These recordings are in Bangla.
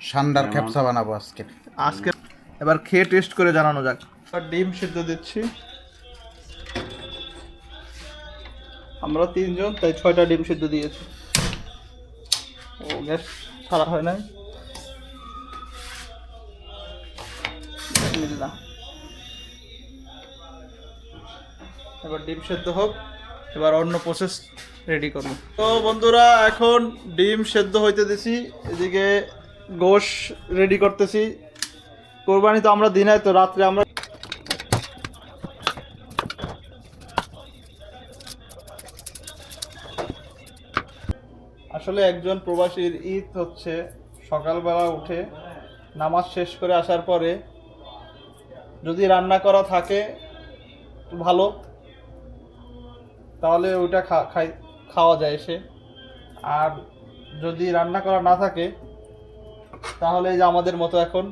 সান্ডার খেপসা বানাবো আজকে এবার খেয়ে টেস্ট করে জানানো যাক। ডিম সিদ্ধ দিচ্ছি, আমরা 3 জন তাই 6টা ডিম সিদ্ধ দিয়েছি। ও গ্যাস ছাড়া হয় নাই। বিসমিল্লাহ। এবার ডিম সেদ্ধ হোক, এবার অন্য প্রসেস রেডি করব। তো বন্ধুরা এখন ডিম সেদ্ধ হইতে দিছি, এদিকে গোশ রেডি করতেছি। কোরবানি তো আমরা দিনাই, তো রাত্রে আমরা আসলে একজন প্রবাসীর ঈদ হচ্ছে সকালবেলা উঠে নামাজ শেষ করে আসার পরে যদি রান্না করা থাকে ভালো, তাহলে ওইটা খাওয়া যায় এসে। আর যদি রান্না করা না থাকে তাহলে যে আমাদের মতো এখন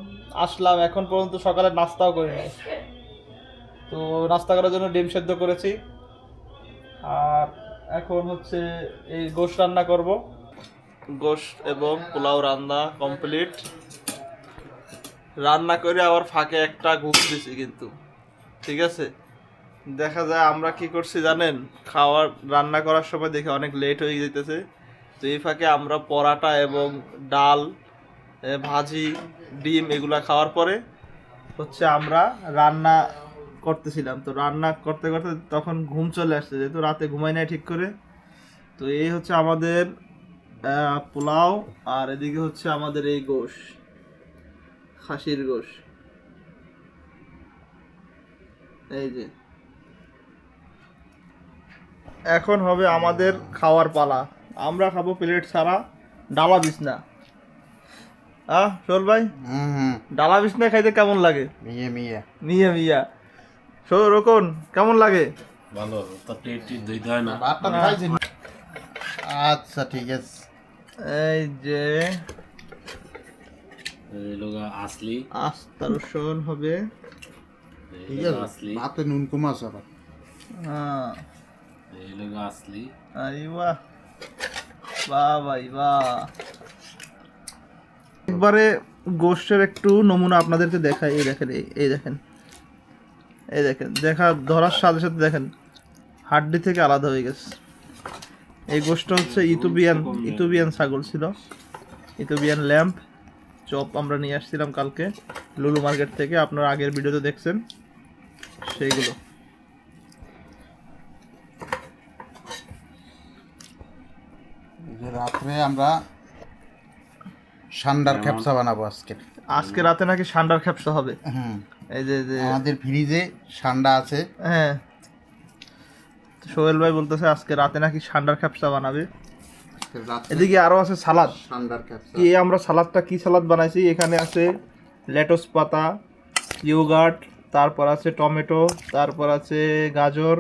আসলাম, এখন পর্যন্ত সকালে নাস্তাও করি নাই, তো নাস্তা করার জন্য ডিম সেদ্ধ করেছি। আর এখন হচ্ছে এই গোশত রান্না করব। গোশত এবং পোলাও রান্না কমপ্লিট। রান্না করে আবার ফাঁকে একটা ঘুম দিছি কিন্তু, ঠিক আছে। দেখা যায় আমরা কি করছি জানেন, রান্না করার সময় দেখে অনেক লেট হয়ে যেতেছে, তো এই ফাঁকে আমরা পরাটা এবং ডাল, ভাজি, ডিম এগুলা খাওয়ার পরে হচ্ছে আমরা রান্না করতেছিলাম। তো রান্না করতে করতে তখন ঘুম চলে আসছে, যেহেতু রাতে ঘুমাই নাই ঠিক করে। তো এই হচ্ছে আমাদের পোলাও, আর এদিকে হচ্ছে আমাদের এই গোশ, খাসির গোশ। এই যে এখন হবে আমাদের খাওয়ার পালা। আমরা খাবো প্লেট ছাড়া, ডালা বিছনা। শোল ভাই, ডালা বিছনা খাইতে কেমন লাগে? মিয়া মিয়া মিয়া মিয়া। রোকন কেমন লাগে? ভালো, তা প্লেট ধুইতে হয় না। আচ্ছা ঠিক আছে। এই যে এই লোগা আসলি আস্তা রসুন হবে। ঠিক আছে, আসলি ভাতে নুন কম আছে আবার। হ্যাঁ, এই লোগা আসলি। আরে বাহ, বাহ ভাই বাহ। একবারে গোশতের একটু নমুনা আপনাদেরকে দেখাই। এই দেখেন, এই দেখেন, এই দেখেন, ধরার সাথে সাথে দেখেন হাড্ডি থেকে আলাদা হয়ে গেছে। এই গোশতটা হচ্ছে ইথিওপিয়ান ছাগল ছিল, ইথিওপিয়ান ল্যাম্প চপ আমরা নিয়ে আসছিলাম কালকে লুলু মার্কেট থেকে, আপনারা আগের ভিডিওতে দেখছেন সেইগুলো। রাত্রে আমরা সান্ডার খেপসা বানাবো আজকে রাতে নাকি সান্ডার খেপসা হবে। এই যে আমাদের ফ্রিজে সান্ডা আছে। হ্যাঁ, সোহেল ভাই বলতেছে আজকে রাতে নাকি সান্ডার খেপসা বানাবে। এদিকে আরো আছে সালাদ। সান্ডার খেপসা কি আমরা সালাদটা কি সালাদ বানাইছি, এখানে আছে লেটুস পাতা, ইয়োগার্ট, তারপর আছে টমেটো, তারপর আছে গাজর,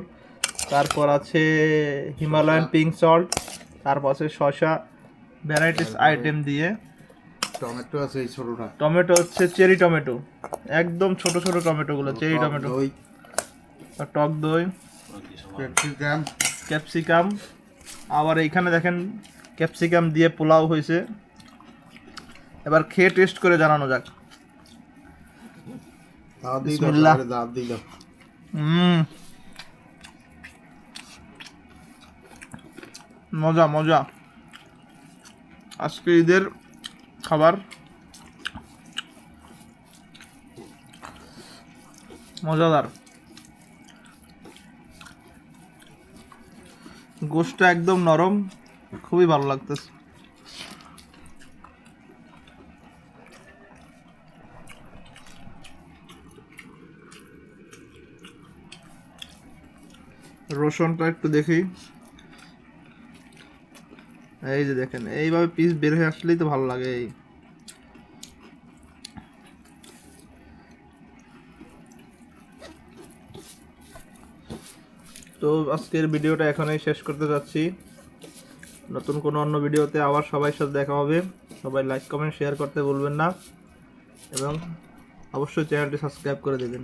তারপর আছে হিমালয়ান পিঙ্ক সল্ট, তারপর আছে শসা, ভ্যারাইটিস আইটেম দিয়ে। টমেটো আছে, এই ছোটটা টমেটো হচ্ছে চেরি টমেটো, একদম ছোট ছোট টমেটোগুলো, চেরি টমেটো, টক দই, ক্যাপসিকাম। আবার এইখানে দেখেন ক্যাপসিকাম দিয়ে পোলাও হয়েছে। এবার খেয়ে টেস্ট করে জানানো যাক। বিসমিল্লাহ। মজা মজা, আজকে ঈদের খাবার মজাদার। গোশতটা একদম নরম, খুবই ভালো লাগতেছে। রসুনটা একটু দেখি। এই যে দেখেন, এইভাবে পিস বের হয়ে আসলেই তো ভালো লাগে। এই তো আজকের ভিডিওটা এখানেই শেষ করতে যাচ্ছি। নতুন কোনো অন্য ভিডিওতে আবার সবাই সাথে দেখা হবে। সবাই লাইক কমেন্ট শেয়ার করতে ভুলবেন না, এবং অবশ্যই চ্যানেলটি সাবস্ক্রাইব করে দেবেন।